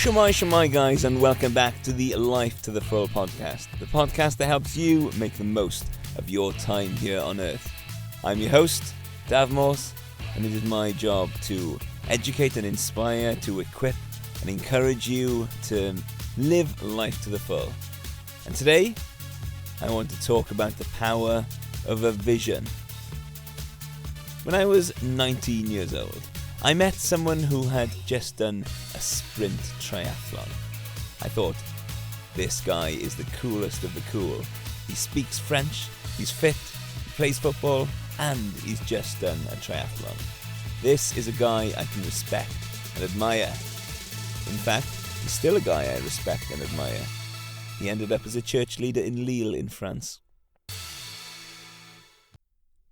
Shemai guys, and welcome back to the Life to the Full podcast, the podcast that helps you make the most of your time here on Earth. I'm your host, Dav Morse, and it is my job to educate and inspire, to equip and encourage you to live life to the full. And today, I want to talk about the power of a vision. When I was 19 years old, I met someone who had just done a sprint triathlon. I thought, this guy is the coolest of the cool. He speaks French, he's fit, he plays football, and he's just done a triathlon. This is a guy I can respect and admire. In fact, he's still a guy I respect and admire. He ended up as a church leader in Lille in France.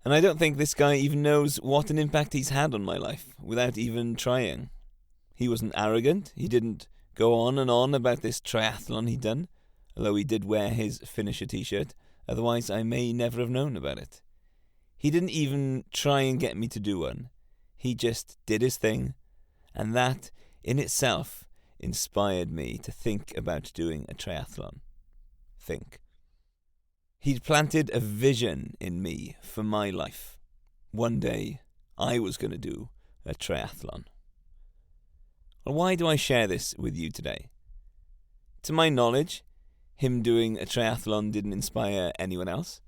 And I don't think this guy even knows what an impact he's had on my life, without even trying. He wasn't arrogant, he didn't go on and on about this triathlon he'd done, although he did wear his finisher t-shirt, otherwise I may never have known about it. He didn't even try and get me to do one. He just did his thing, and that, in itself, inspired me to think about doing a triathlon. He'd planted a vision in me for my life. One day, I was going to do a triathlon. Well, why do I share this with you today? To my knowledge, him doing a triathlon didn't inspire anyone else,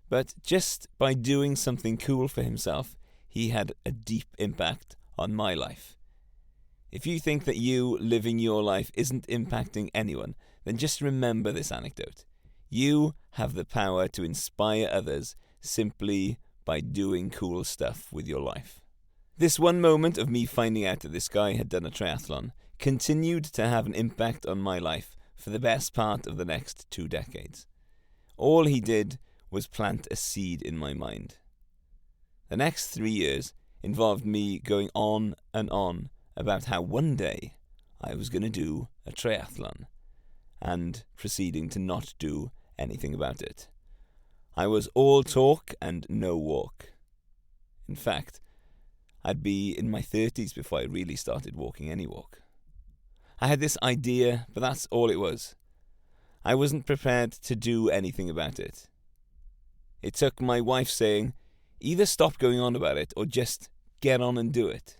but just by doing something cool for himself, he had a deep impact on my life. If you think that you living your life isn't impacting anyone, then just remember this anecdote. You have the power to inspire others simply by doing cool stuff with your life. This one moment of me finding out that this guy had done a triathlon continued to have an impact on my life for the best part of the next 2 decades. All he did was plant a seed in my mind. The next 3 years involved me going on and on about how one day I was going to do a triathlon, and proceeding to not do anything about it. I was all talk and no walk. In fact, I'd be in my 30s before I really started walking any walk. I had this idea, but that's all it was. I wasn't prepared to do anything about it. It took my wife saying, either stop going on about it or just get on and do it.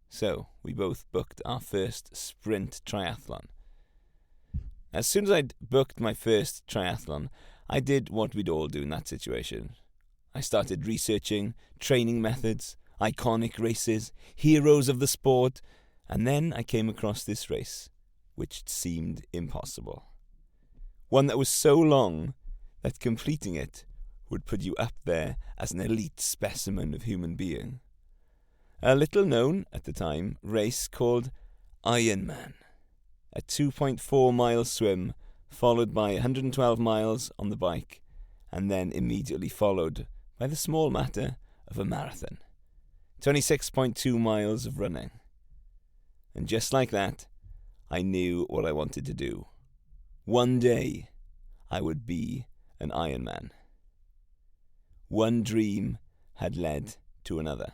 So we both booked our first sprint triathlon. As soon as I'd booked my first triathlon, I did what we'd all do in that situation. I started researching training methods, iconic races, heroes of the sport, and then I came across this race, which seemed impossible. One that was so long that completing it would put you up there as an elite specimen of human being. A little known, at the time, race called Ironman. A 2.4 mile swim, followed by 112 miles on the bike, and then immediately followed by the small matter of a marathon. 26.2 miles of running. And just like that, I knew what I wanted to do. One day, I would be an Ironman. One dream had led to another.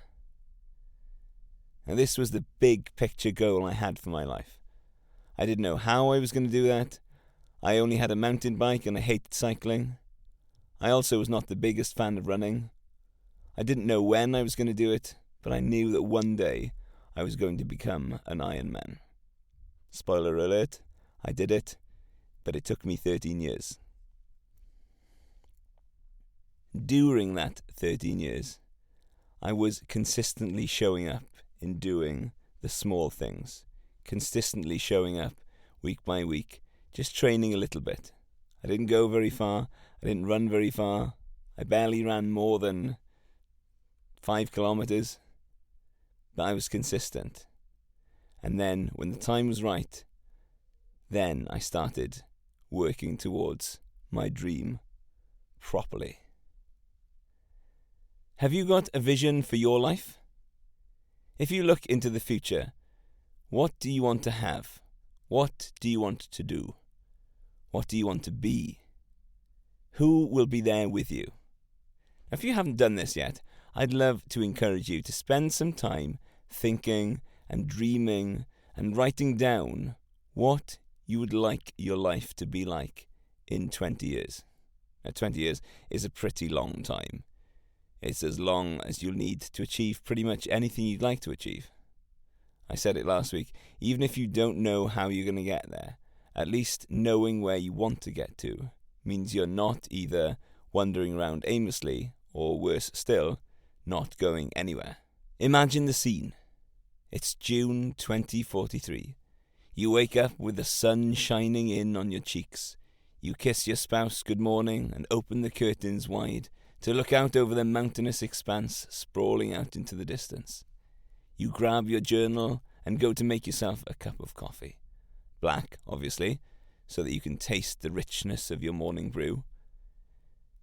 And this was the big picture goal I had for my life. I didn't know how I was going to do that. I only had a mountain bike and I hated cycling. I also was not the biggest fan of running. I didn't know when I was going to do it, but I knew that one day I was going to become an Ironman. Spoiler alert, I did it, but it took me 13 years. During that 13 years, I was consistently showing up in doing the small things. Consistently showing up week by week, just training a little bit. I didn't go very far, I didn't run very far, I barely ran more than 5 kilometers, but I was consistent. And then, when the time was right, then I started working towards my dream properly. Have you got a vision for your life? If you look into the future, what do you want to have? What do you want to do? What do you want to be? Who will be there with you? If you haven't done this yet, I'd love to encourage you to spend some time thinking and dreaming and writing down what you would like your life to be like in 20 years. Now, 20 years is a pretty long time. It's as long as you'll need to achieve pretty much anything you'd like to achieve. I said it last week, even if you don't know how you're going to get there, at least knowing where you want to get to means you're not either wandering around aimlessly, or worse still, not going anywhere. Imagine the scene. It's June 2043. You wake up with the sun shining in on your cheeks. You kiss your spouse good morning and open the curtains wide to look out over the mountainous expanse sprawling out into the distance. You grab your journal and go to make yourself a cup of coffee. Black, obviously, so that you can taste the richness of your morning brew.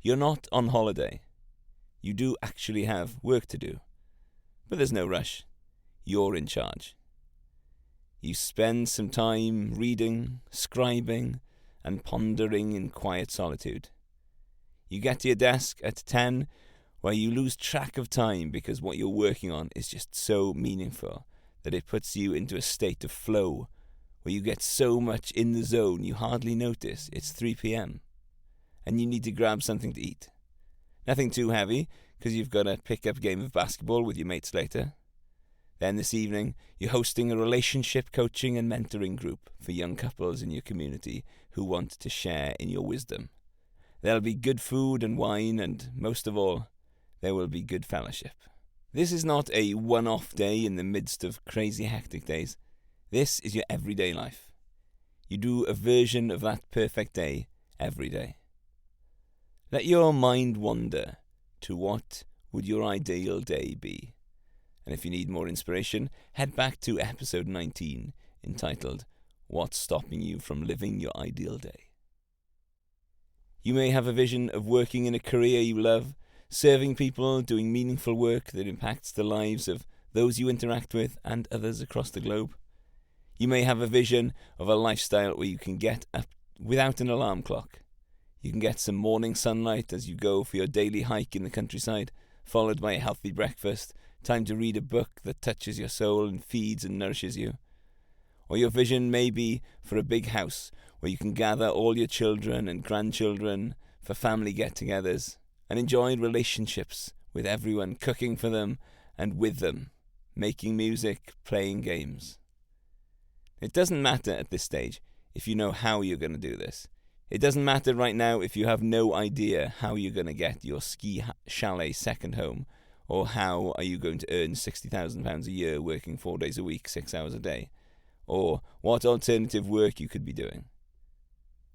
You're not on holiday. You do actually have work to do. But there's no rush. You're in charge. You spend some time reading, scribing, and pondering in quiet solitude. You get to your desk at 10, where you lose track of time because what you're working on is just so meaningful that it puts you into a state of flow, where you get so much in the zone you hardly notice it's 3 p.m. and you need to grab something to eat. Nothing too heavy, because you've got to pick up a game of basketball with your mates later. Then this evening, you're hosting a relationship coaching and mentoring group for young couples in your community who want to share in your wisdom. There'll be good food and wine, and most of all, there will be good fellowship. This is not a one-off day in the midst of crazy hectic days. This is your everyday life. You do a version of that perfect day every day. Let your mind wander to what would your ideal day be. And if you need more inspiration, head back to episode 19, entitled, What's Stopping You from Living Your Ideal Day? You may have a vision of working in a career you love, serving people, doing meaningful work that impacts the lives of those you interact with and others across the globe. You may have a vision of a lifestyle where you can get up without an alarm clock. You can get some morning sunlight as you go for your daily hike in the countryside, followed by a healthy breakfast, time to read a book that touches your soul and feeds and nourishes you. Or your vision may be for a big house where you can gather all your children and grandchildren for family get-togethers and enjoy relationships with everyone, cooking for them and with them, making music, playing games. It doesn't matter at this stage if you know how you're going to do this. It doesn't matter right now if you have no idea how you're going to get your ski chalet second home, or how are you going to earn £60,000 a year working 4 days a week, 6 hours a day, or what alternative work you could be doing.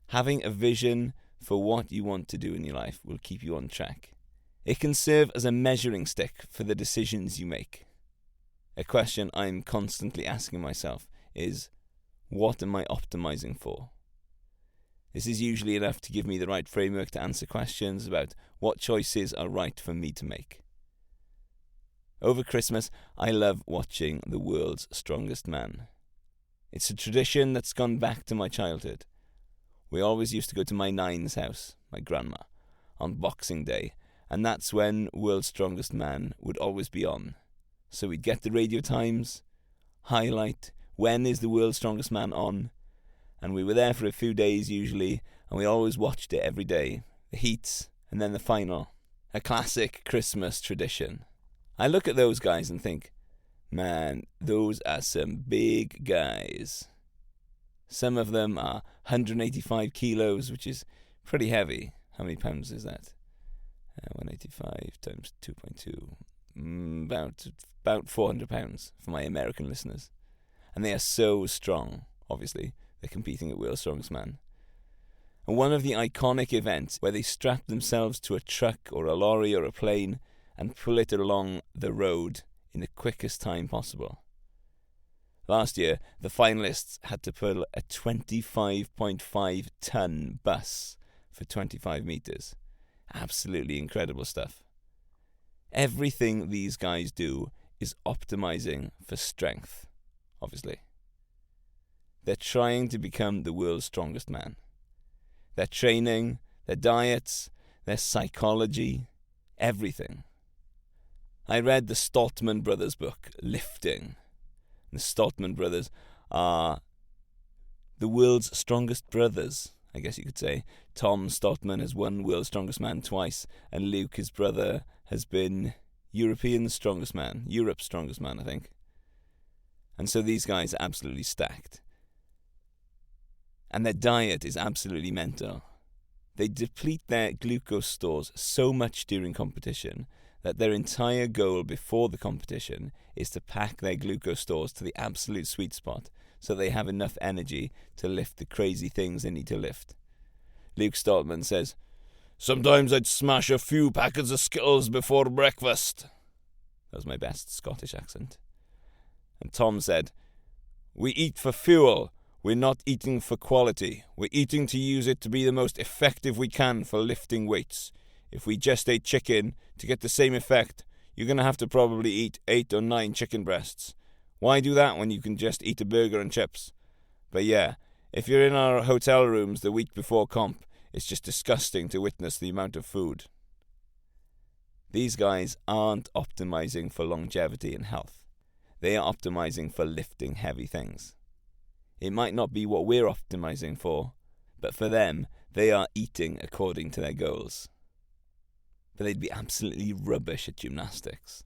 Having a vision for what you want to do in your life will keep you on track. It can serve as a measuring stick for the decisions you make. A question I'm constantly asking myself is, what am I optimizing for? This is usually enough to give me the right framework to answer questions about what choices are right for me to make. Over Christmas, I love watching The World's Strongest Man. It's a tradition that's gone back to my childhood. We always used to go to my Nine's house, my grandma, on Boxing Day, and that's when World's Strongest Man would always be on. So we'd get the radio times, highlight, when is the World's Strongest Man on? And we were there for a few days usually, and we always watched it every day. The heats, and then the final. A classic Christmas tradition. I look at those guys and think, man, those are some big guys. Some of them are 185 kilos, which is pretty heavy. How many pounds is that? 185 times 2.2. About 400 pounds for my American listeners. And they are so strong, obviously. They're competing at World's Strongest Man. And one of the iconic events where they strap themselves to a truck or a lorry or a plane and pull it along the road in the quickest time possible. Last year, the finalists had to pull a 25.5 ton bus for 25 metres. Absolutely incredible stuff. Everything these guys do is optimizing for strength, obviously. They're trying to become the world's strongest man. Their training, their diets, their psychology, everything. I read the Stoltman brothers' book, Lifting. The Stoltman brothers are the world's strongest brothers, I guess you could say. Tom Stoltman has won World's Strongest Man twice, and Luke, his brother, has been Europe's strongest man, I think. And so these guys are absolutely stacked. And their diet is absolutely mental. They deplete their glucose stores so much during competition that their entire goal before the competition is to pack their glucose stores to the absolute sweet spot so they have enough energy to lift the crazy things they need to lift. Luke Stoltman says, "Sometimes I'd smash a few packets of Skittles before breakfast." That was my best Scottish accent. And Tom said, "We eat for fuel. We're not eating for quality. We're eating to use it to be the most effective we can for lifting weights. If we just ate chicken to get the same effect, you're going to have to probably eat 8 or 9 chicken breasts. Why do that when you can just eat a burger and chips? But yeah, if you're in our hotel rooms the week before comp, it's just disgusting to witness the amount of food." These guys aren't optimizing for longevity and health. They are optimizing for lifting heavy things. It might not be what we're optimizing for, but for them, they are eating according to their goals. But they'd be absolutely rubbish at gymnastics.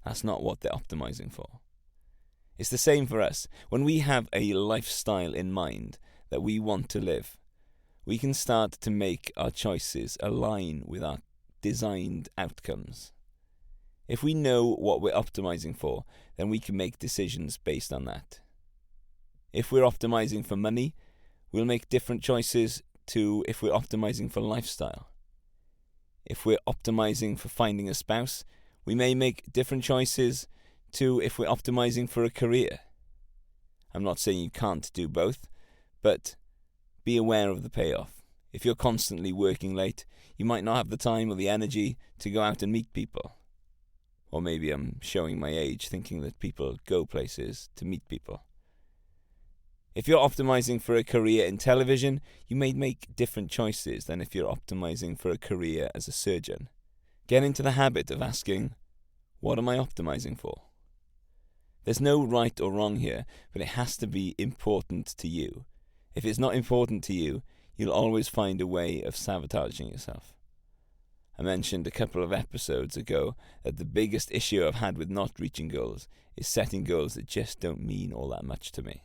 That's not what they're optimizing for. It's the same for us. When we have a lifestyle in mind that we want to live, we can start to make our choices align with our designed outcomes. If we know what we're optimizing for, then we can make decisions based on that. If we're optimizing for money, we'll make different choices to if we're optimizing for lifestyle. If we're optimizing for finding a spouse, we may make different choices to if we're optimizing for a career. I'm not saying you can't do both, but be aware of the payoff. If you're constantly working late, you might not have the time or the energy to go out and meet people. Or maybe I'm showing my age, thinking that people go places to meet people. If you're optimizing for a career in television, you may make different choices than if you're optimizing for a career as a surgeon. Get into the habit of asking, what am I optimizing for? There's no right or wrong here, but it has to be important to you. If it's not important to you, you'll always find a way of sabotaging yourself. I mentioned a couple of episodes ago that the biggest issue I've had with not reaching goals is setting goals that just don't mean all that much to me.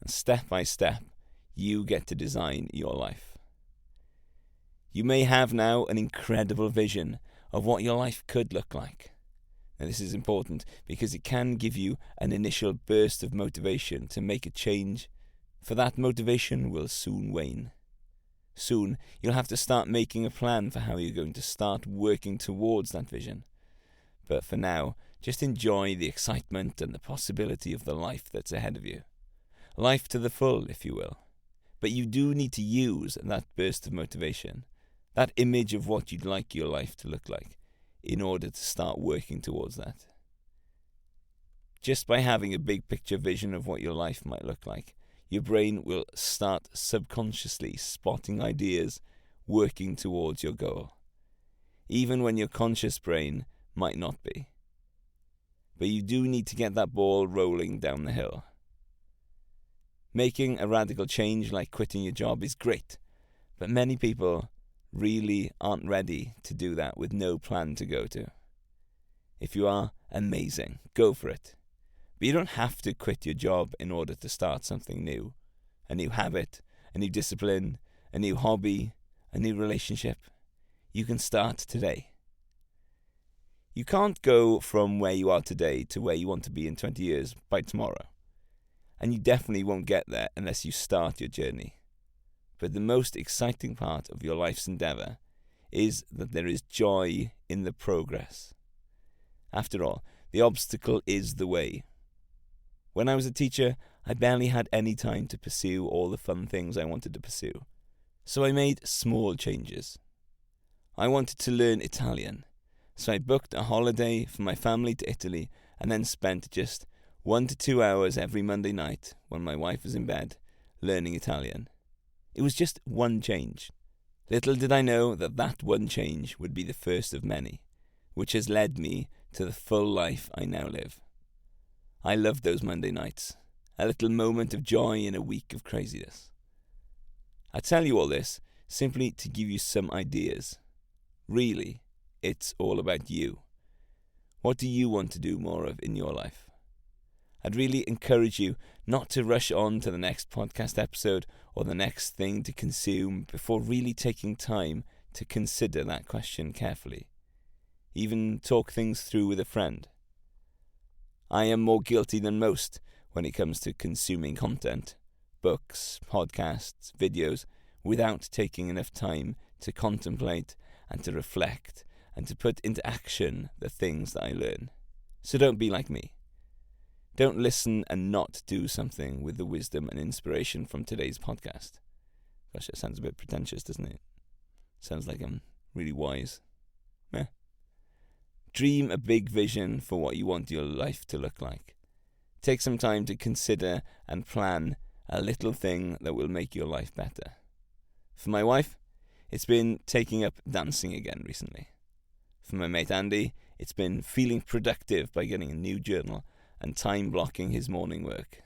And step by step, you get to design your life. You may have now an incredible vision of what your life could look like. Now this is important because it can give you an initial burst of motivation to make a change, for that motivation will soon wane. Soon, you'll have to start making a plan for how you're going to start working towards that vision. But for now, just enjoy the excitement and the possibility of the life that's ahead of you. Life to the full, if you will. But you do need to use that burst of motivation, that image of what you'd like your life to look like, in order to start working towards that. Just by having a big picture vision of what your life might look like, your brain will start subconsciously spotting ideas working towards your goal, even when your conscious brain might not be. But you do need to get that ball rolling down the hill. Making a radical change like quitting your job is great, but many people really aren't ready to do that with no plan to go to. If you are, amazing, go for it. But you don't have to quit your job in order to start something new. A new habit, a new discipline, a new hobby, a new relationship. You can start today. You can't go from where you are today to where you want to be in 20 years by tomorrow. And you definitely won't get there unless you start your journey. But the most exciting part of your life's endeavour is that there is joy in the progress. After all, the obstacle is the way. When I was a teacher, I barely had any time to pursue all the fun things I wanted to pursue. So I made small changes. I wanted to learn Italian, so I booked a holiday for my family to Italy and then spent just 1 to 2 hours every Monday night when my wife was in bed learning Italian. It was just one change. Little did I know that that one change would be the first of many, which has led me to the full life I now live. I loved those Monday nights, a little moment of joy in a week of craziness. I tell you all this simply to give you some ideas. Really, it's all about you. What do you want to do more of in your life? I'd really encourage you not to rush on to the next podcast episode or the next thing to consume before really taking time to consider that question carefully. Even talk things through with a friend. I am more guilty than most when it comes to consuming content, books, podcasts, videos, without taking enough time to contemplate and to reflect and to put into action the things that I learn. So don't be like me. Don't listen and not do something with the wisdom and inspiration from today's podcast. Gosh, that sounds a bit pretentious, doesn't it? Sounds like I'm really wise. Meh. Dream a big vision for what you want your life to look like. Take some time to consider and plan a little thing that will make your life better. For my wife, it's been taking up dancing again recently. For my mate Andy, it's been feeling productive by getting a new journal and time blocking his morning work.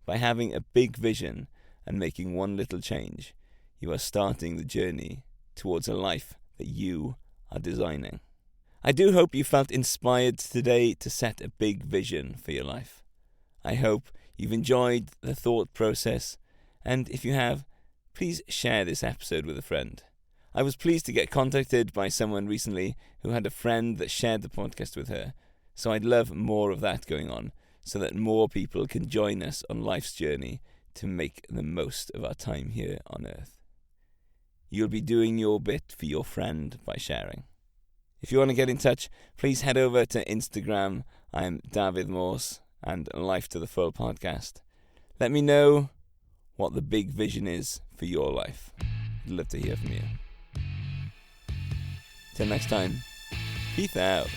By having a big vision and making one little change, you are starting the journey towards a life that you are designing. I do hope you felt inspired today to set a big vision for your life. I hope you've enjoyed the thought process, and if you have, please share this episode with a friend. I was pleased to get contacted by someone recently who had a friend that shared the podcast with her, so I'd love more of that going on, so that more people can join us on life's journey to make the most of our time here on Earth. You'll be doing your bit for your friend by sharing. If you want to get in touch, please head over to Instagram. I'm David Morse and Life to the Full podcast. Let me know what the big vision is for your life. I'd love to hear from you. Till next time, peace out.